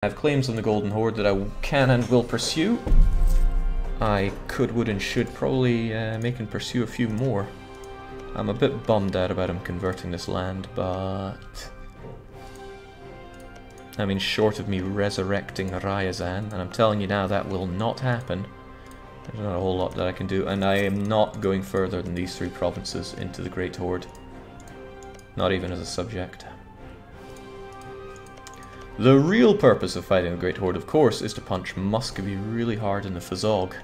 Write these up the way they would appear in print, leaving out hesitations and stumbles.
I have claims on the Golden Horde that I can and will pursue. I could, would, and should probably make and pursue a few more. I'm a bit bummed out about him converting this land, but... I mean, short of me resurrecting Ryazan, and I'm telling you now that will not happen. There's not a whole lot that I can do, and I am not going further than these 3 provinces into the Great Horde. Not even as a subject. The real purpose of fighting the Great Horde, of course, is to punch Muscovy really hard in the Fazog.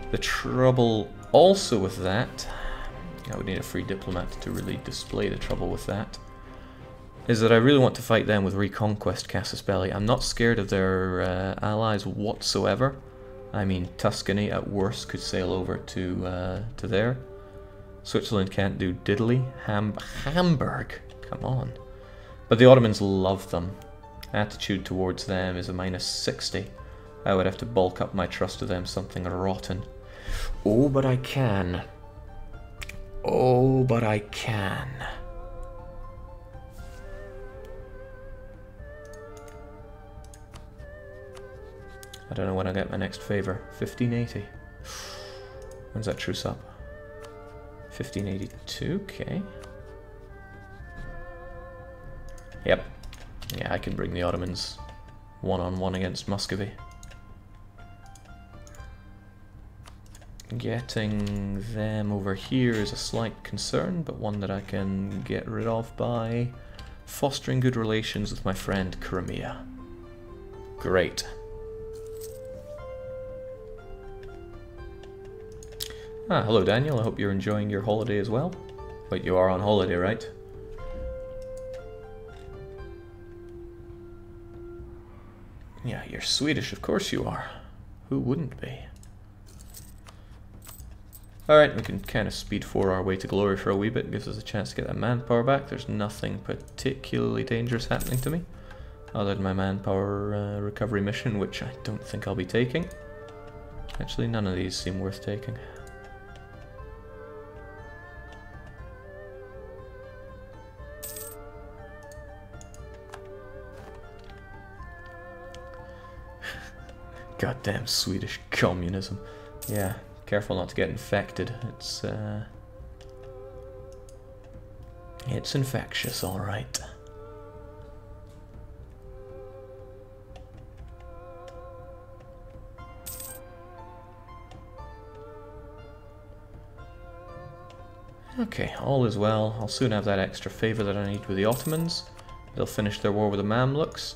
The trouble also with that, I would need a free diplomat to really display the trouble with that, is that I really want to fight them with Reconquest Casus Belli. I'm not scared of their allies whatsoever. I mean, Tuscany at worst could sail over to there. Switzerland can't do diddly. Hamburg, come on. But the Ottomans love them. Attitude towards them is a -60. I would have to bulk up my trust to them something rotten. Oh, but I can. Oh, but I can. I don't know when I get my next favour. 1580. When's that truce up? 1582, okay. Yep. Yeah, I can bring the Ottomans one-on-one against Muscovy. Getting them over here is a slight concern, but one that I can get rid of by fostering good relations with my friend Crimea. Great. Ah, hello Daniel, I hope you're enjoying your holiday as well. Wait, you are on holiday, right? Yeah, you're Swedish, of course you are. Who wouldn't be? Alright, we can kind of speed 4 our way to glory for a wee bit. Gives us a chance to get that manpower back. There's nothing particularly dangerous happening to me, other than my manpower recovery mission, which I don't think I'll be taking. Actually, none of these seem worth taking. Goddamn Swedish communism. Yeah, careful not to get infected. It's infectious, alright. Okay, all is well. I'll soon have that extra favour that I need with the Ottomans. They'll finish their war with the Mamluks.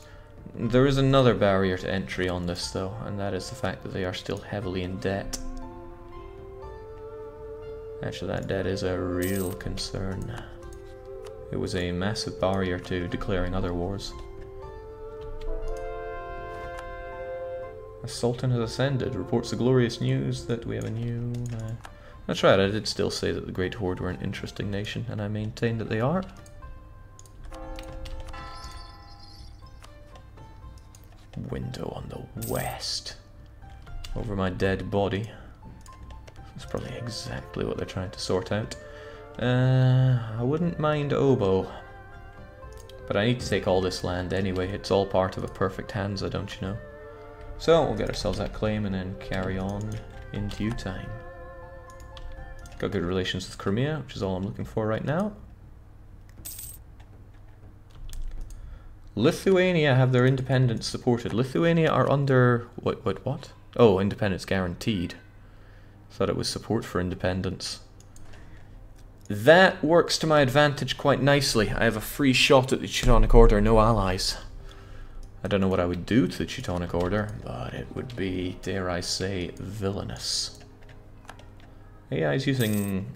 There is another barrier to entry on this though, and that is the fact that they are still heavily in debt. Actually, that debt is a real concern. It was a massive barrier to declaring other wars. A Sultan has ascended, reports the glorious news that we have a new... That's right, I did still say that the Great Horde were an interesting nation, and I maintain that they are. Window on the west. Over my dead body. That's probably exactly what they're trying to sort out. I wouldn't mind Obo. But I need to take all this land anyway. It's all part of a perfect Hansa, don't you know? So we'll get ourselves that claim and then carry on in due time. Got good relations with Crimea, which is all I'm looking for right now. Lithuania have their independence supported. Lithuania are under... What? Oh, independence guaranteed. Thought it was support for independence. That works to my advantage quite nicely. I have a free shot at the Teutonic Order, no allies. I don't know what I would do to the Teutonic Order, but it would be, dare I say, villainous. AI is using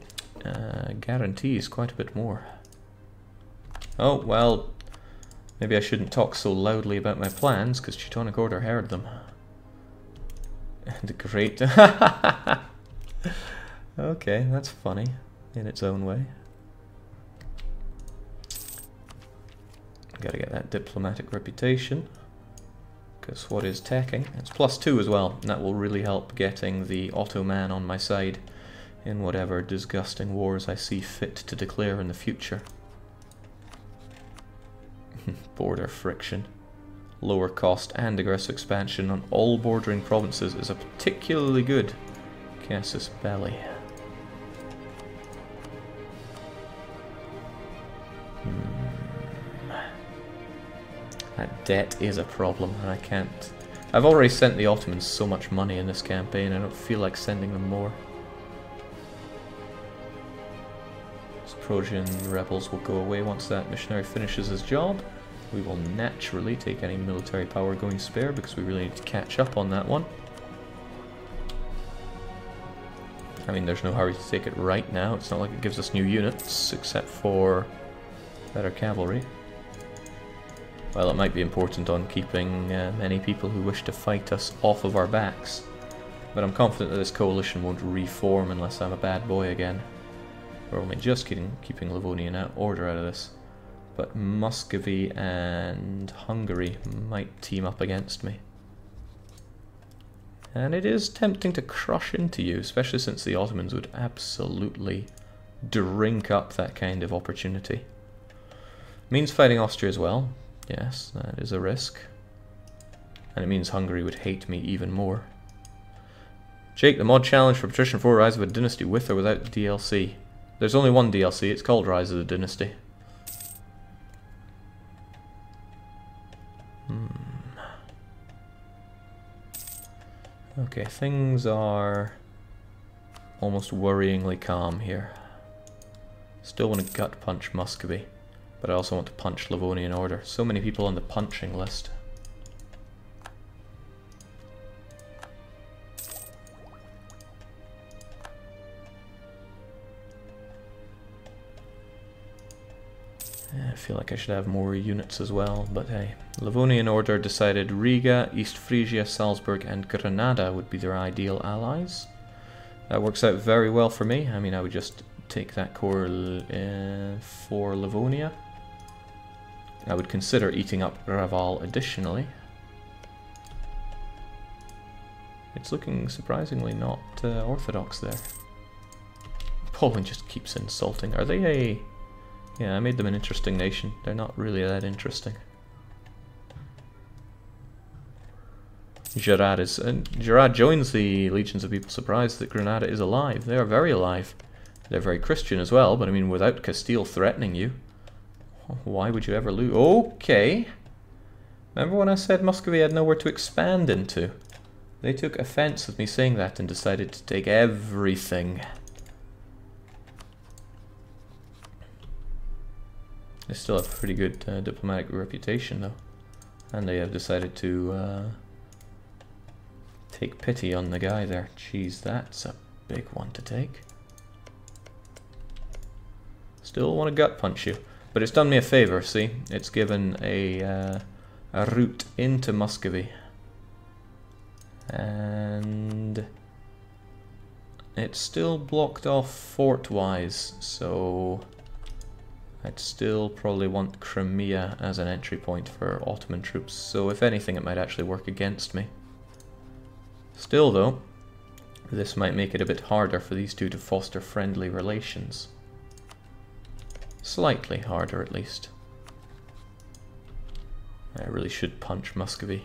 guarantees quite a bit more. Oh, well... Maybe I shouldn't talk so loudly about my plans, because Teutonic Order heard them. And great... Okay, that's funny, in its own way. Gotta get that diplomatic reputation. Because what is teching? It's +2 as well, and that will really help getting the Ottoman on my side in whatever disgusting wars I see fit to declare in the future. Border friction. lower cost and aggressive expansion on all bordering provinces is a particularly good casus belli. That debt is a problem, and I can't... I've already sent the Ottomans so much money in this campaign, I don't feel like sending them more. Zaporozhian rebels will go away once that missionary finishes his job. We will naturally take any military power going spare, because we really need to catch up on that one. I mean, there's no hurry to take it right now, it's not like it gives us new units, except for better cavalry. Well, it might be important on keeping many people who wish to fight us off of our backs. But I'm confident that this coalition won't reform unless I'm a bad boy again. We're only just keeping Livonia order out of this. But Muscovy and Hungary might team up against me. And it is tempting to crush into you, especially since the Ottomans would absolutely drink up that kind of opportunity. Means fighting Austria as well. Yes, that is a risk. And it means Hungary would hate me even more. Jake, the mod challenge for Patrician 4 Rise of a Dynasty with or without DLC. There's only one DLC, it's called Rise of the Dynasty. Okay, things are almost worryingly calm here. Still want to gut punch Muscovy. But I also want to punch Livonian Order. So many people on the punching list. I feel like I should have more units as well, but hey. Livonian Order decided Riga, East Frisia, Salzburg and Granada would be their ideal allies. That works out very well for me. I mean, I would just take that core for Livonia. I would consider eating up Raval additionally. It's looking surprisingly not orthodox there. Poland just keeps insulting. Are they a... Yeah, I made them an interesting nation. They're not really that interesting. Gerard joins the Legions of People surprised that Granada is alive. They are very alive. They're very Christian as well, but I mean, without Castile threatening you, why would you ever lose? Okay. Remember when I said Muscovy had nowhere to expand into? They took offense with me saying that and decided to take everything. They still have a pretty good diplomatic reputation though. And they have decided to take pity on the guy there. Jeez, that's a big one to take. Still want to gut punch you. But it's done me a favour, see? It's given a route into Muscovy. And it's still blocked off fort-wise, so I'd still probably want Crimea as an entry point for Ottoman troops, so if anything it might actually work against me. Still though, this might make it a bit harder for these two to foster friendly relations. Slightly harder, at least. I really should punch Muscovy.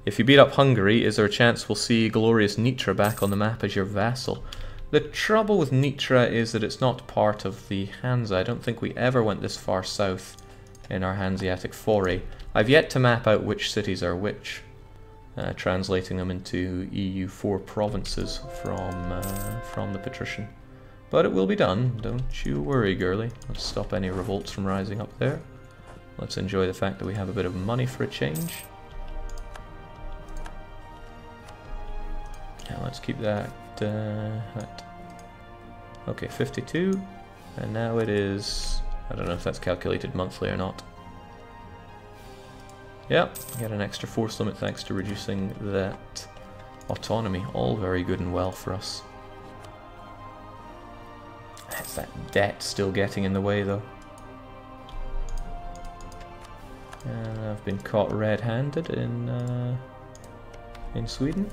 If you beat up Hungary, is there a chance we'll see glorious Nitra back on the map as your vassal? The trouble with Nitra is that it's not part of the Hansa. I don't think we ever went this far south in our Hanseatic foray. I've yet to map out which cities are which, translating them into EU4 provinces from the Patrician. But it will be done, don't you worry, girly. Let's stop any revolts from rising up there. Let's enjoy the fact that we have a bit of money for a change. Yeah, let's keep that, Okay, 52. And now it is... I don't know if that's calculated monthly or not. Yep, get an extra force limit thanks to reducing that autonomy. All very good and well for us. It's that debt still getting in the way though. And I've been caught red-handed in Sweden.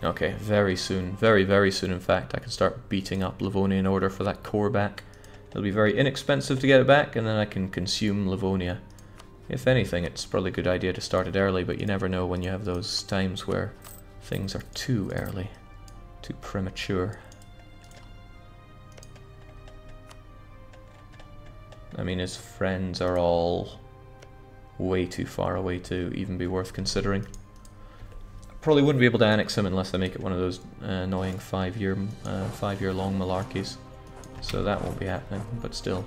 Okay, very soon, very soon in fact, I can start beating up Livonian Order for that core back. It'll be very inexpensive to get it back, and then I can consume Livonia. If anything, it's probably a good idea to start it early, but you never know when you have those times where things are too early, too premature. I mean, his friends are all way too far away to even be worth considering. I probably wouldn't be able to annex him unless I make it one of those annoying 5-year long malarkeys. So that won't be happening, but still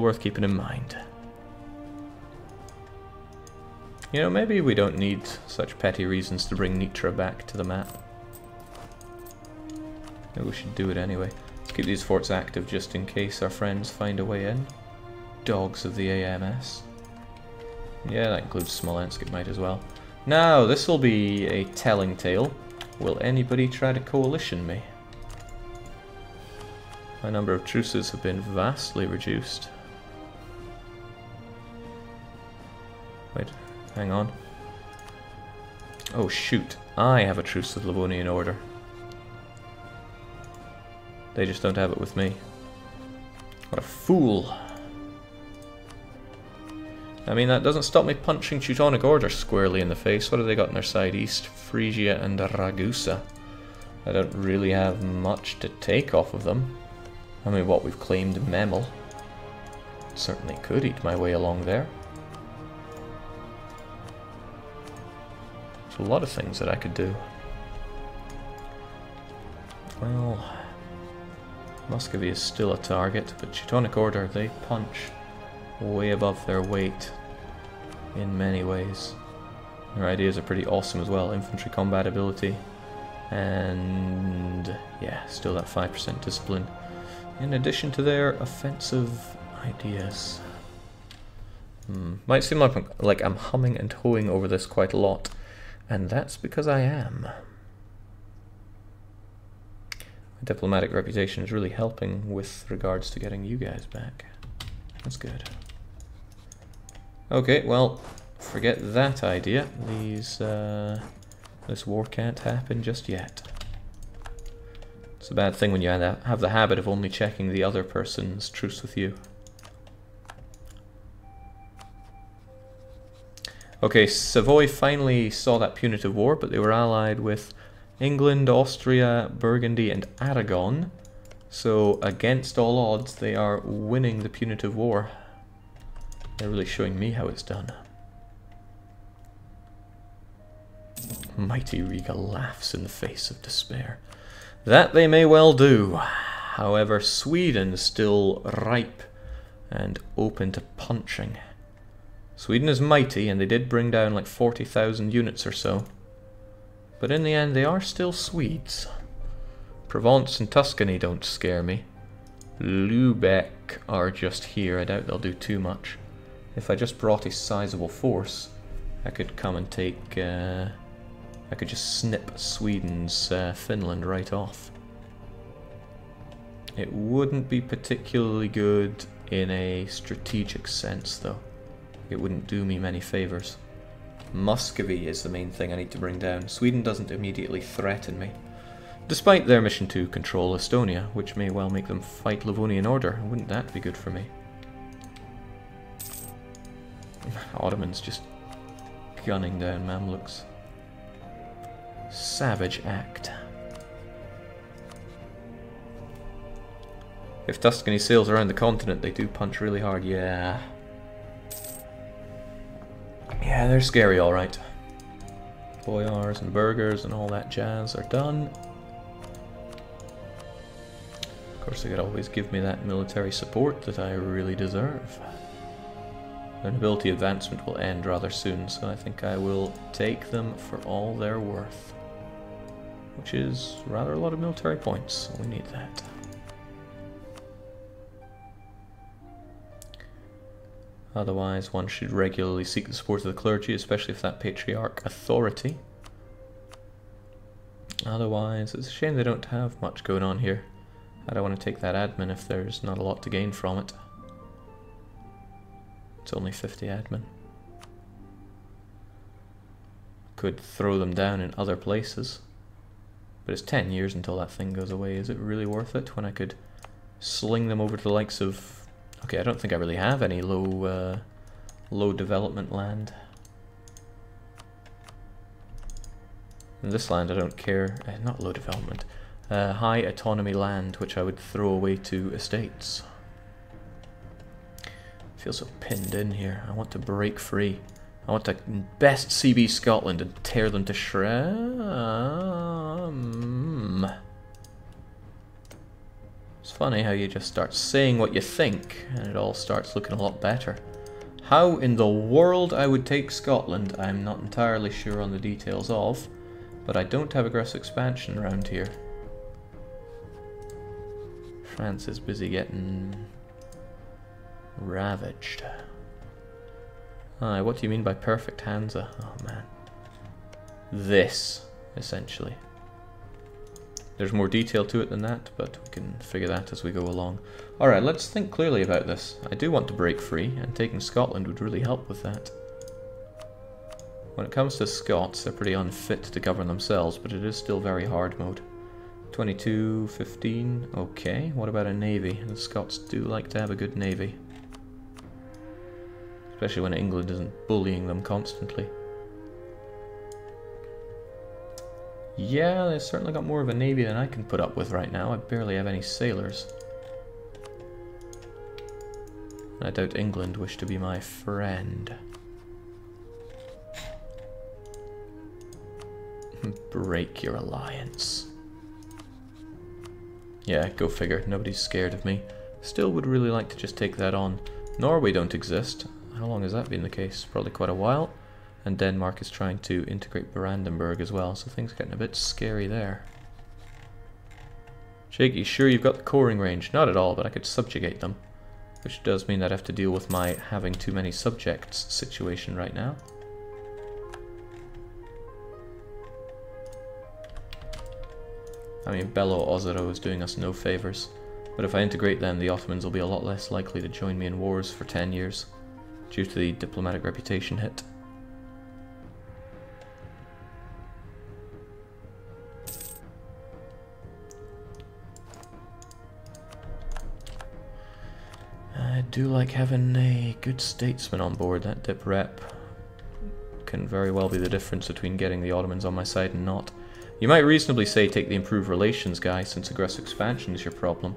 worth keeping in mind. You know, maybe we don't need such petty reasons to bring Nitra back to the map. Maybe we should do it anyway. Let's keep these forts active just in case our friends find a way in. Dogs of the AMS. Yeah, that includes Smolensk, it might as well. Now, this will be a telling tale. Will anybody try to coalition me? My number of truces have been vastly reduced. Wait, hang on. Oh shoot, I have a truce with Livonian Order. They just don't have it with me. What a fool. I mean, that doesn't stop me punching Teutonic Order squarely in the face. What have they got on their side? East Frisia and Ragusa. I don't really have much to take off of them. I mean, what, we've claimed Memel. Certainly could eat my way along there. There's a lot of things that I could do. Well, Muscovy is still a target, but Teutonic Order, they punch way above their weight in many ways. Their ideas are pretty awesome as well. Infantry combat ability, and yeah, still that 5% discipline. In addition to their offensive ideas. Might seem like I'm humming and hawing over this quite a lot, and that's because I am. My diplomatic reputation is really helping with regards to getting you guys back. That's good. Okay, well, forget that idea. This war can't happen just yet. It's a bad thing when you have the habit of only checking the other person's truce with you. Okay, Savoy finally saw that punitive war, but they were allied with England, Austria, Burgundy, and Aragon. So, against all odds, they are winning the punitive war. They're really showing me how it's done. Mighty Riga laughs in the face of despair. That they may well do. However, Sweden is still ripe and open to punching. Sweden is mighty, and they did bring down like 40,000 units or so. But in the end, they are still Swedes. Provence and Tuscany don't scare me. Lübeck are just here. I doubt they'll do too much. If I just brought a sizable force, I could come and take... I could just snip Sweden's Finland right off. It wouldn't be particularly good in a strategic sense, though. It wouldn't do me many favors. Muscovy is the main thing I need to bring down. Sweden doesn't immediately threaten me, despite their mission to control Estonia, which may well make them fight Livonian Order. Wouldn't that be good for me? Ottomans just gunning down Mamluks. Savage act. If Tuscany sails around the continent, they do punch really hard. Yeah. Yeah, they're scary, alright. Boyars and burghers and all that jazz are done. Of course, they could always give me that military support that I really deserve. Their nobility advancement will end rather soon, so I think I will take them for all they're worth. Which is rather a lot of military points, so we need that. Otherwise, one should regularly seek the support of the clergy, especially if that patriarch authority. Otherwise, it's a shame they don't have much going on here. I don't want to take that admin if there's not a lot to gain from it. It's only 50 admin. Could throw them down in other places. But it's 10 years until that thing goes away. Is it really worth it when I could sling them over to the likes of... Okay, I don't think I really have any low development land. In this land I don't care, not low development, high autonomy land which I would throw away to estates. I feel so pinned in here. I want to break free. I want to best CB Scotland and tear them to shreds. It's funny how you just start saying what you think and it all starts looking a lot better. How in the world I would take Scotland, I'm not entirely sure on the details of, but I don't have aggressive expansion around here. France is busy getting ravaged. Aye, what do you mean by perfect Hansa? Oh man. This, essentially. There's more detail to it than that, but we can figure that as we go along. Alright, let's think clearly about this. I do want to break free, and taking Scotland would really help with that. When it comes to Scots, they're pretty unfit to govern themselves, but it is still very hard mode. 22, 15, okay. What about a navy? The Scots do like to have a good navy. Especially when England isn't bullying them constantly. Yeah, they've certainly got more of a navy than I can put up with right now. I barely have any sailors. I doubt England wish to be my friend. Break your alliance. Yeah, go figure. Nobody's scared of me. Still would really like to just take that on. Norway don't exist. How long has that been the case? Probably quite a while. And Denmark is trying to integrate Brandenburg as well, so things are getting a bit scary there. Shaky, sure you've got the coring range? Not at all, but I could subjugate them. Which does mean that I have to deal with my having too many subjects situation right now. I mean, Bello-Ozero is doing us no favours. But if I integrate them, the Ottomans will be a lot less likely to join me in wars for 10 years, due to the diplomatic reputation hit. I do like having a good statesman on board. That dip rep can very well be the difference between getting the Ottomans on my side and not. You might reasonably say take the improved relations guy, since aggressive expansion is your problem.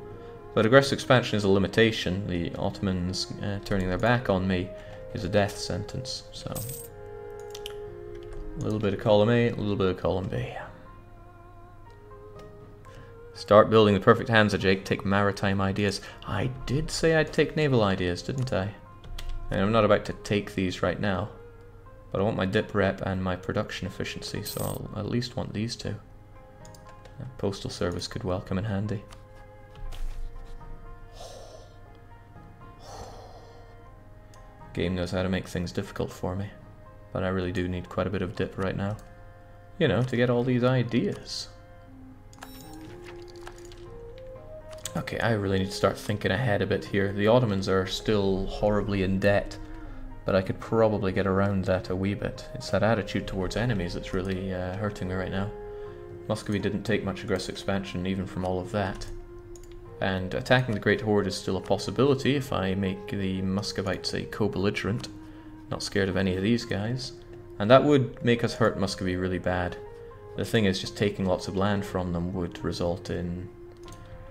But aggressive expansion is a limitation. The Ottomans turning their back on me is a death sentence. So, a little bit of column A, a little bit of column B. Start building the perfect Hansa, Jake. Take maritime ideas. I did say I'd take naval ideas, didn't I? And I'm not about to take these right now. But I want my dip rep and my production efficiency, so I'll at least want these two. Postal service could well come in handy. Game knows how to make things difficult for me. But I really do need quite a bit of dip right now. You know, to get all these ideas. Okay, I really need to start thinking ahead a bit here. The Ottomans are still horribly in debt, but I could probably get around that a wee bit. It's that attitude towards enemies that's really hurting me right now. Muscovy didn't take much aggressive expansion even from all of that. And attacking the Great Horde is still a possibility if I make the Muscovites a co-belligerent. Not scared of any of these guys. And that would make us hurt Muscovy really bad. The thing is, just taking lots of land from them would result in...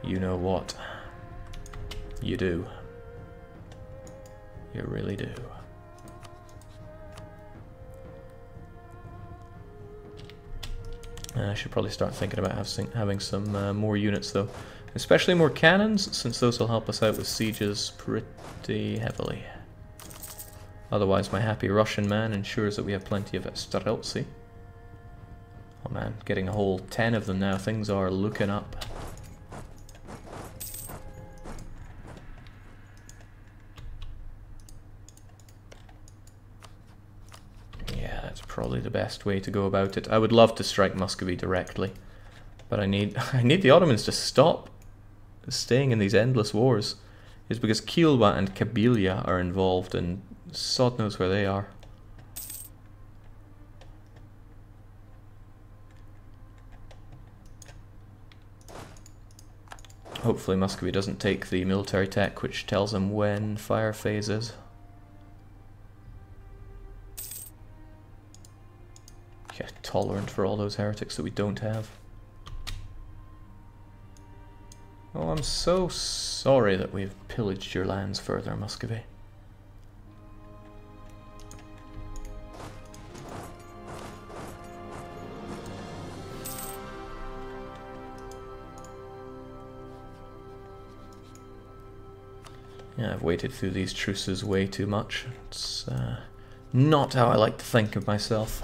you know what. You do. You really do. I should probably start thinking about having some more units though. Especially more cannons, since those will help us out with sieges pretty heavily. Otherwise my happy Russian man ensures that we have plenty of streltsy. Oh man, getting a whole 10 of them now, things are looking up. Probably the best way to go about it. I would love to strike Muscovy directly, but I need the Ottomans to stop staying in these endless wars. It's because Kilwa and Kabylia are involved, and sod knows where they are. Hopefully Muscovy doesn't take the military tech which tells him when fire phase is. Yeah, tolerant for all those heretics that we don't have. Oh, I'm so sorry that we've pillaged your lands further, Muscovy. Yeah, I've waited through these truces way too much. It's not how I like to think of myself.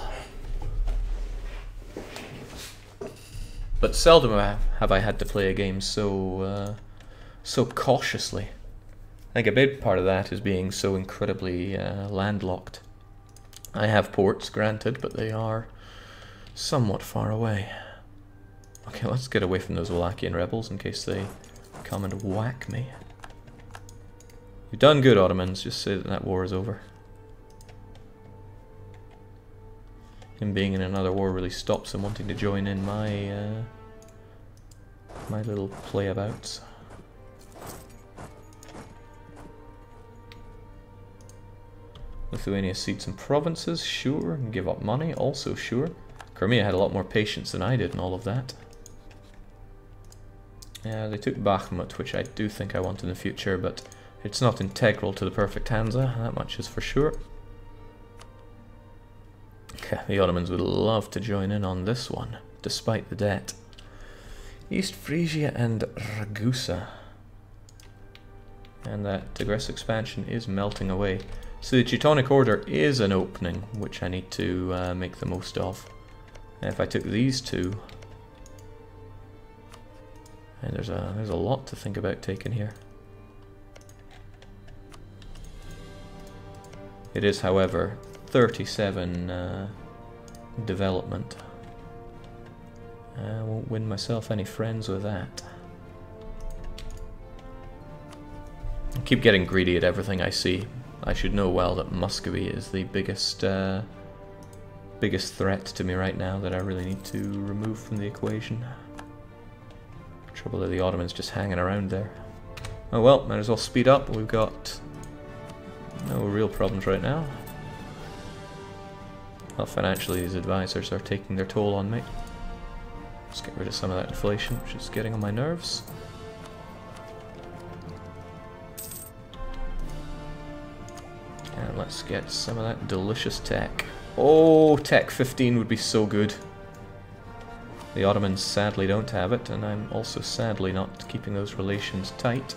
But seldom have I had to play a game so cautiously. I think a big part of that is being so incredibly landlocked. I have ports, granted, but they are somewhat far away. Okay, let's get away from those Wallachian rebels in case they come and whack me. You've done good, Ottomans. Just say that war is over. Him being in another war really stops him wanting to join in my my little playabouts. Lithuania cedes some provinces, sure, and give up money, also sure. Crimea had a lot more patience than I did in all of that. Yeah, they took Bakhmut, which I do think I want in the future, but it's not integral to the perfect Hansa, that much is for sure. Okay, the Ottomans would love to join in on this one, despite the debt. East Frisia and Ragusa. And that aggressive expansion is melting away. So the Teutonic Order is an opening, which I need to make the most of. And if I took these two... And there's a lot to think about taking here. It is, however, 37 development. I won't win myself any friends with that. I keep getting greedy at everything I see. I should know well that Muscovy is the biggest threat to me right now that I really need to remove from the equation. Trouble is the Ottomans just hanging around there. Oh well, might as well speed up. We've got no real problems right now. Well, financially these advisors are taking their toll on me. Let's get rid of some of that inflation, which is getting on my nerves. And let's get some of that delicious tech. Oh, Tech 15 would be so good. The Ottomans sadly don't have it, and I'm also sadly not keeping those relations tight.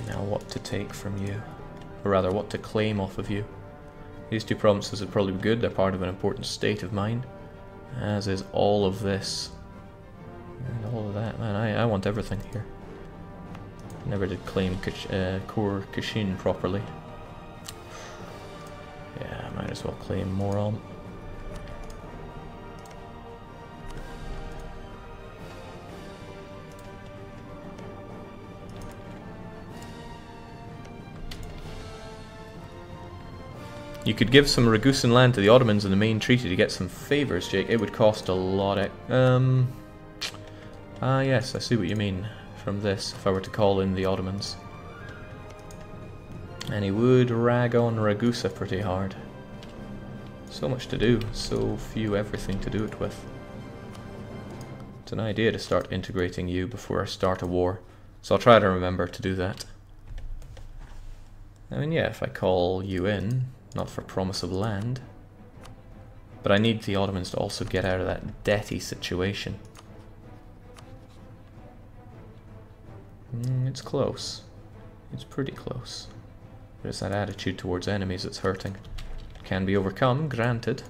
Now what to take from you? Or rather, what to claim off of you. These two provinces would probably be good. They're part of an important state of mine. As is all of this. And all of that. Man, I want everything here. Never did claim Core Kashin properly. Yeah, I might as well claim Moron. You could give some Ragusan land to the Ottomans in the main treaty to get some favours, Jake. It would cost a lot of... yes, I see what you mean from this, if I were to call in the Ottomans. And he would rag on Ragusa pretty hard. So much to do, so few everything to do it with. It's an idea to start integrating you before I start a war, so I'll try to remember to do that. I mean, yeah, if I call you in, not for promise of land, but I need the Ottomans to also get out of that debty situation. It's close. It's pretty close. There's that attitude towards enemies that's hurting. It can be overcome, granted,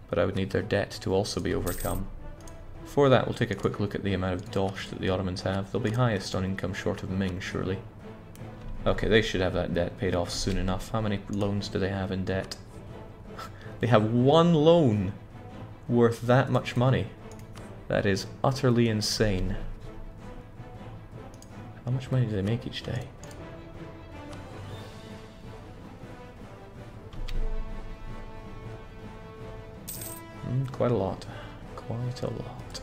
but I would need their debt to also be overcome. For that, we'll take a quick look at the amount of dosh that the Ottomans have. They'll be highest on income short of Ming, surely. Okay, they should have that debt paid off soon enough. How many loans do they have in debt? They have one loan worth that much money. That is utterly insane. How much money do they make each day? Quite a lot. Quite a lot.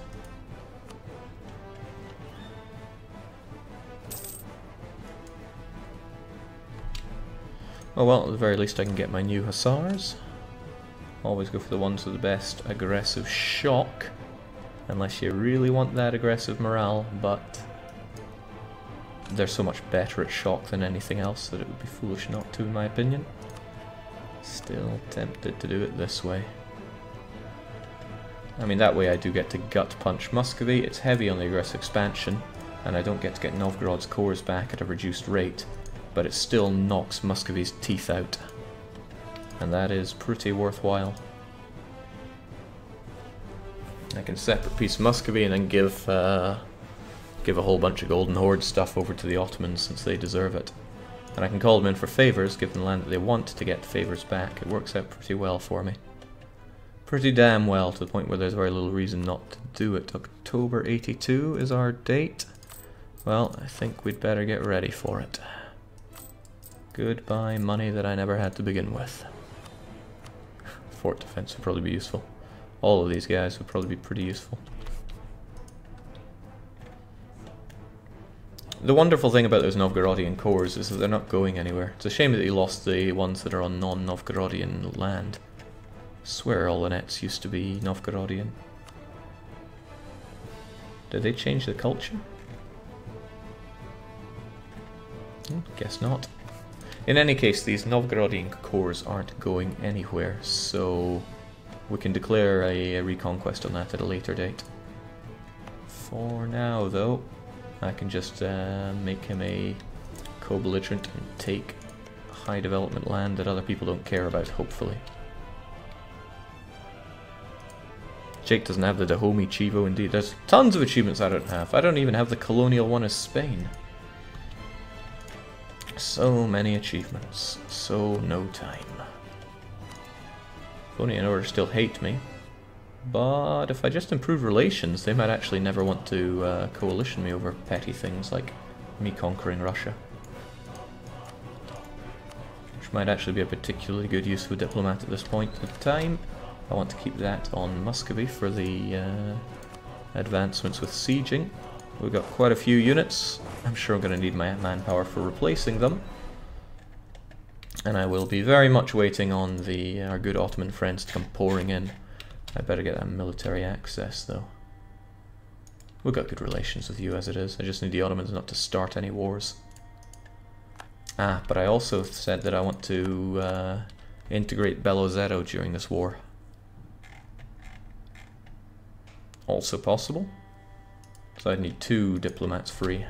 Oh well, at the very least I can get my new hussars. Always go for the ones with the best aggressive shock, unless you really want that aggressive morale, but they're so much better at shock than anything else that it would be foolish not to, in my opinion. Still tempted to do it this way. I mean, that way I do get to gut punch Muscovy. It's heavy on the aggressive expansion, and I don't get to get Novgorod's cores back at a reduced rate, but it still knocks Muscovy's teeth out. And that is pretty worthwhile. I can separate piece Muscovy and then give a whole bunch of Golden Horde stuff over to the Ottomans since they deserve it. And I can call them in for favours, give them the land that they want to get favours back. It works out pretty well for me. Pretty damn well, to the point where there's very little reason not to do it. October 82 is our date. Well, I think we'd better get ready for it. Goodbye money that I never had to begin with. Fort defense would probably be useful. All of these guys would probably be pretty useful. The wonderful thing about those Novgorodian cores is that they're not going anywhere. It's a shame that you lost the ones that are on non-Novgorodian land. I swear all the nets used to be Novgorodian. Did they change the culture? Guess not. In any case, these Novgorodian cores aren't going anywhere, so we can declare a reconquest on that at a later date. For now, though, I can just make him a co-belligerent and take high development land that other people don't care about, hopefully. Jake doesn't have the Dahomey Chivo, indeed. There's tons of achievements I don't have. I don't even have the colonial one as Spain. So many achievements, so no time. If only in order to still hate me. But if I just improve relations, they might actually never want to coalition me over petty things like me conquering Russia. Which might actually be a particularly good use of a diplomat at this point in time. I want to keep that on Muscovy for the advancements with sieging. We've got quite a few units. I'm sure I'm going to need my manpower for replacing them. And I will be very much waiting on our good Ottoman friends to come pouring in. I better get that military access, though. We've got good relations with you as it is. I just need the Ottomans not to start any wars. Ah, but I also said that I want to integrate Belozero during this war. Also possible. So I'd need 2 diplomats free.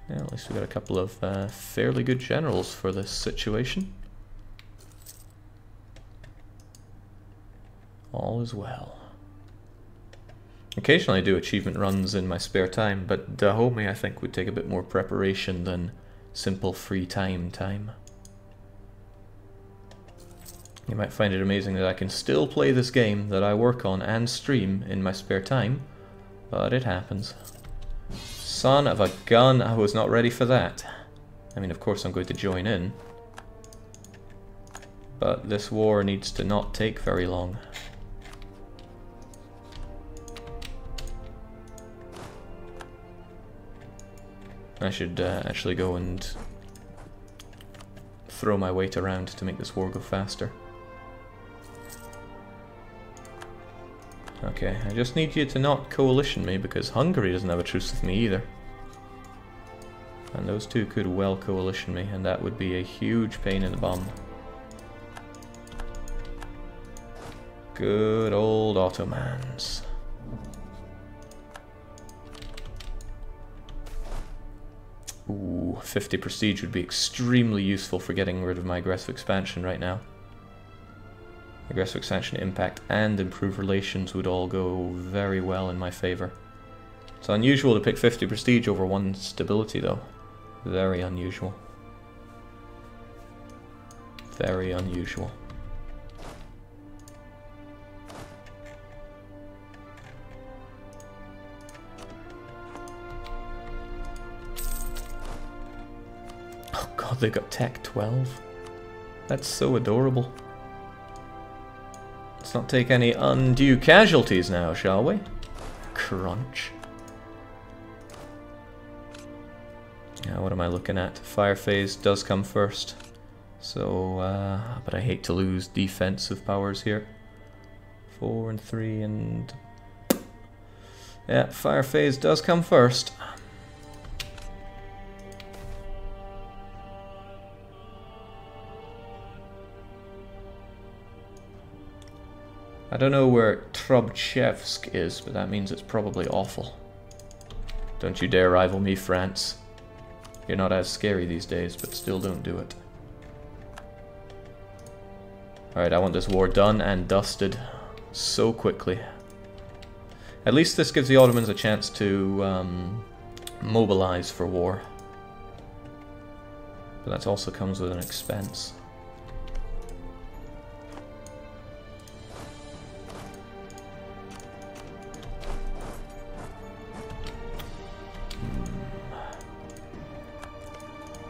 Yeah, at least we got a couple of fairly good generals for this situation. All is well. Occasionally I do achievement runs in my spare time, but Dahomey I think would take a bit more preparation than simple free time. You might find it amazing that I can still play this game that I work on and stream in my spare time, but it happens. Son of a gun, I was not ready for that. I mean, of course I'm going to join in, but this war needs to not take very long. I should actually go and throw my weight around to make this war go faster. Okay, I just need you to not coalition me, because Hungary doesn't have a truce with me either. And those two could well coalition me, and that would be a huge pain in the bum. Good old Ottomans. Ooh, 50 prestige would be extremely useful for getting rid of my aggressive expansion right now. Aggressive expansion impact and improved relations would all go very well in my favor. It's unusual to pick 50 prestige over 1 stability though. Very unusual. Very unusual. Oh god, they got Tech 12. That's so adorable. Let's not take any undue casualties now, shall we? Crunch. Now, what am I looking at? Fire phase does come first. So, but I hate to lose defensive powers here. 4 and 3 and... yeah, fire phase does come first. I don't know where Trubchevsk is, but that means it's probably awful. Don't you dare rival me, France. You're not as scary these days, but still don't do it. Alright, I want this war done and dusted so quickly. At least this gives the Ottomans a chance to mobilize for war. But that also comes with an expense.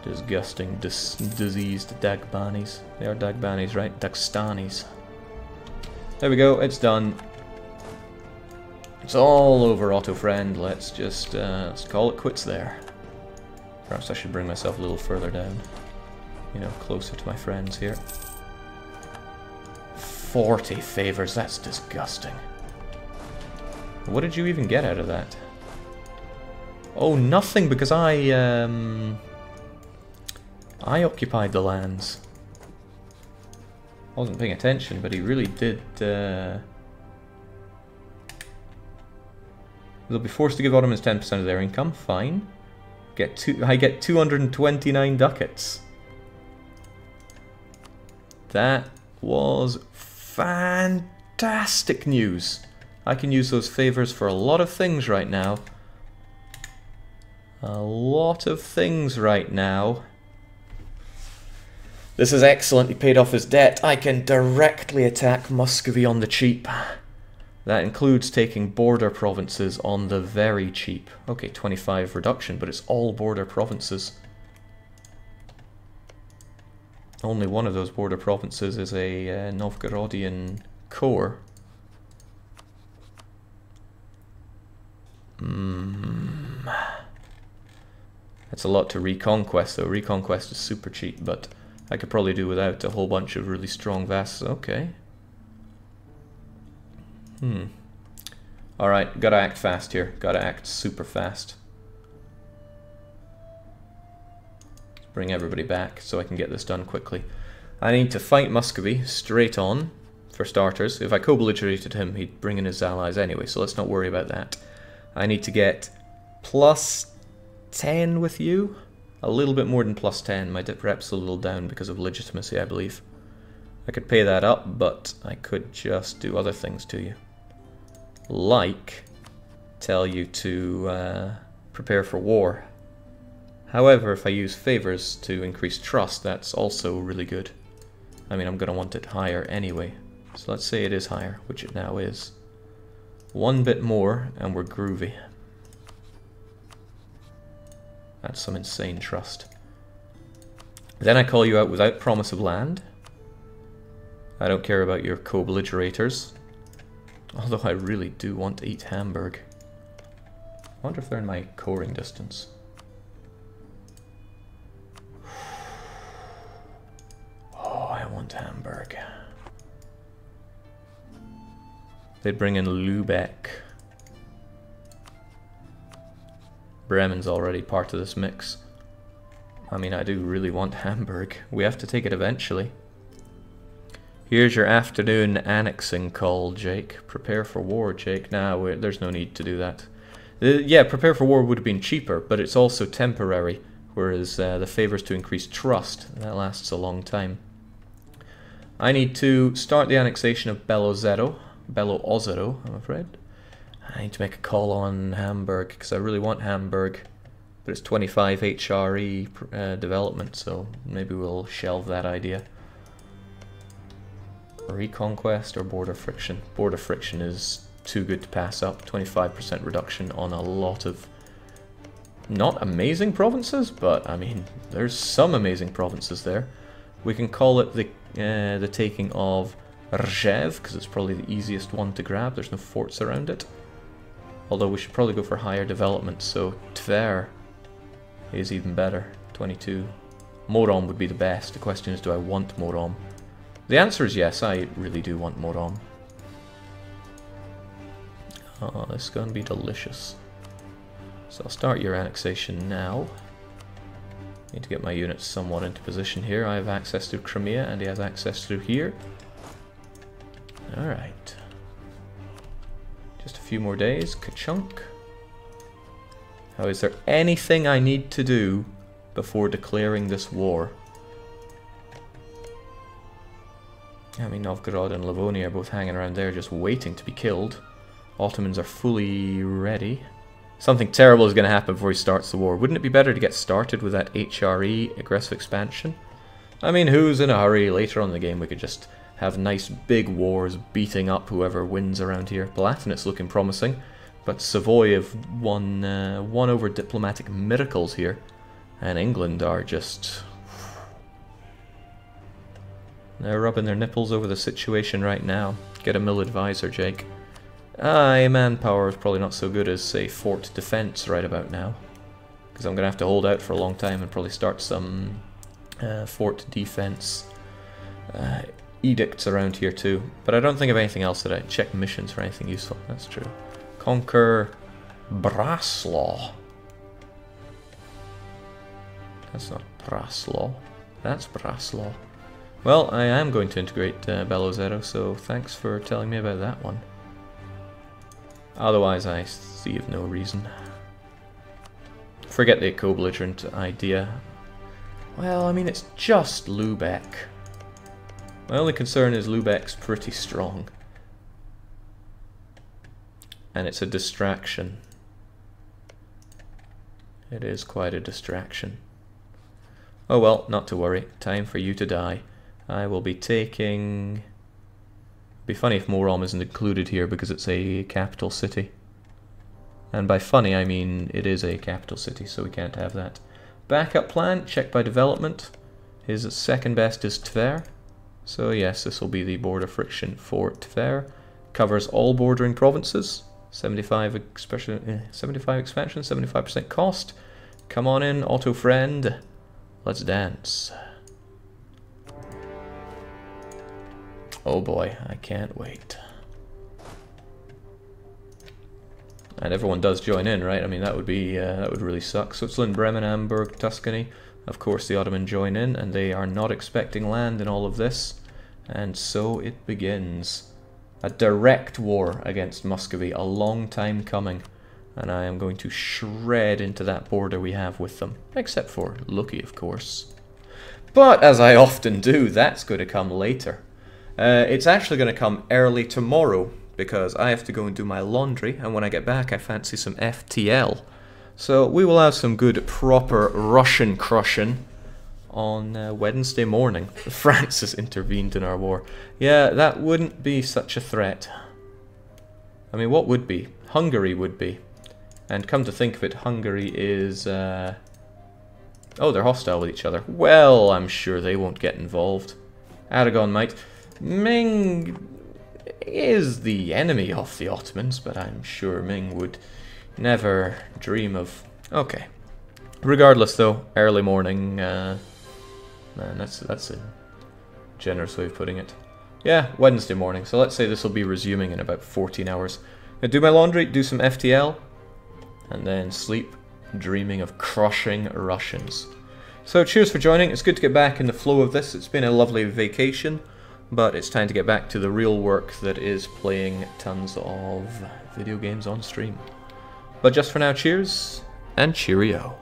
Disgusting, diseased Dagbanis. They are Dagbanis, right? Dagstanis. There we go, it's done. It's all over, Otto friend. Let's just let's call it quits there. Perhaps I should bring myself a little further down. You know, closer to my friends here. 40 favors, that's disgusting. What did you even get out of that? Oh, nothing, because I occupied the lands. I wasn't paying attention, but he really did. They'll be forced to give Ottomans 10% of their income. Fine. I get 229 ducats. That was fantastic news. I can use those favors for a lot of things right now. A lot of things right now. This is excellent. He paid off his debt. I can directly attack Muscovy on the cheap. That includes taking border provinces on the very cheap. Okay, 25 reduction, but it's all border provinces. Only one of those border provinces is a Novgorodian core. That's a lot to reconquest, though. Reconquest is super cheap, but I could probably do without a whole bunch of really strong vassals. Okay. Alright, gotta act fast here. Gotta act super fast. Let's bring everybody back so I can get this done quickly. I need to fight Muscovy straight on, for starters. If I co-belligerated him, he'd bring in his allies anyway, so let's not worry about that. I need to get plus 10 with you. A little bit more than plus 10. My dip rep's a little down because of legitimacy, I believe. I could pay that up, but I could just do other things to you. Like, tell you to prepare for war. However, if I use favors to increase trust, that's also really good. I mean, I'm going to want it higher anyway. So let's say it is higher, which it now is. One bit more, and we're groovy. That's some insane trust. Then I call you out without promise of land. I don't care about your co-belligerators. Although I really do want to eat Hamburg. I wonder if they're in my coring distance. Oh, I want Hamburg. They'd bring in Lübeck. Bremen's already part of this mix. I mean, I do really want Hamburg. We have to take it eventually. Here's your afternoon annexing call, Jake. Prepare for war, Jake. Nah, there's no need to do that. Yeah, prepare for war would have been cheaper, but it's also temporary, whereas the favors to increase trust, that lasts a long time. I need to start the annexation of Belo Ozero, I'm afraid. I need to make a call on Hamburg, because I really want Hamburg. But it's 25 HRE development, so maybe we'll shelve that idea. Reconquest or border friction? Border friction is too good to pass up. 25% reduction on a lot of Not amazing provinces, but I mean, there's some amazing provinces there. We can call it the taking of Rzhev, because it's probably the easiest one to grab. There's no forts around it. Although we should probably go for higher development, so Tver is even better. 22. Morom would be the best. The question is, do I want Morom? The answer is yes, I really do want Morom. Oh, this is going to be delicious. So I'll start your annexation now. Need to get my units somewhat into position here. I have access through Crimea and he has access through here. Alright. Just a few more days. Ka-chunk. Now, is there anything I need to do before declaring this war? I mean, Novgorod and Livonia are both hanging around there just waiting to be killed. Ottomans are fully ready. Something terrible is going to happen before he starts the war. Wouldn't it be better to get started with that HRE, aggressive expansion? I mean, who's in a hurry? Later on in the game we could just have nice big wars beating up whoever wins around here. Palatinate looking promising, but Savoy have won over diplomatic miracles here. And England are just... they're rubbing their nipples over the situation right now. Get a mill advisor, Jake. Aye, manpower is probably not so good as, say, fort defense right about now. Because I'm going to have to hold out for a long time and probably start some fort defense edicts around here too. But I don't think of anything else that I check missions for anything useful. That's true. Conquer Braslaw. That's not Braslaw. That's Braslaw. Well, I am going to integrate Belozero, so thanks for telling me about that one. Otherwise, I see of no reason. Forget the co-belligerent idea. Well, I mean, it's just Lubeck. My only concern is Lubeck's pretty strong. And it's a distraction. It is quite a distraction. Oh well, not to worry. Time for you to die. I will be taking... It'd be funny if Morom isn't included here because it's a capital city. And by funny I mean it is a capital city, so we can't have that. Backup plan, check by development. His second best is Tver. So yes, this will be the border friction for Tver. Covers all bordering provinces. 75 expansion, 75% cost. Come on in, auto friend. Let's dance. Oh boy, I can't wait. And everyone does join in, right? I mean, that would be that would really suck. Switzerland, Bremen, Hamburg, Tuscany. Of course, the Ottoman join in, and they are not expecting land in all of this. And so it begins. A direct war against Muscovy, a long time coming. And I am going to shred into that border we have with them. Except for Lucky, of course. But, as I often do, that's going to come later. It's actually going to come early tomorrow, because I have to go and do my laundry, and when I get back I fancy some FTL. So we will have some good proper Russian crushing on Wednesday morning. France has intervened in our war. Yeah, that wouldn't be such a threat. I mean, what would be? Hungary would be. And come to think of it, Hungary is... oh, they're hostile with each other. Well, I'm sure they won't get involved. Aragon might. Ming is the enemy of the Ottomans, but I'm sure Ming would never dream of... Okay. Regardless, though, early morning... man, that's a generous way of putting it. Yeah, Wednesday morning. So let's say this will be resuming in about 14 hours. I'll do my laundry, do some FTL, and then sleep, dreaming of crushing Russians. So cheers for joining. It's good to get back in the flow of this. It's been a lovely vacation, but it's time to get back to the real work that is playing tons of video games on stream. But just for now, cheers and cheerio.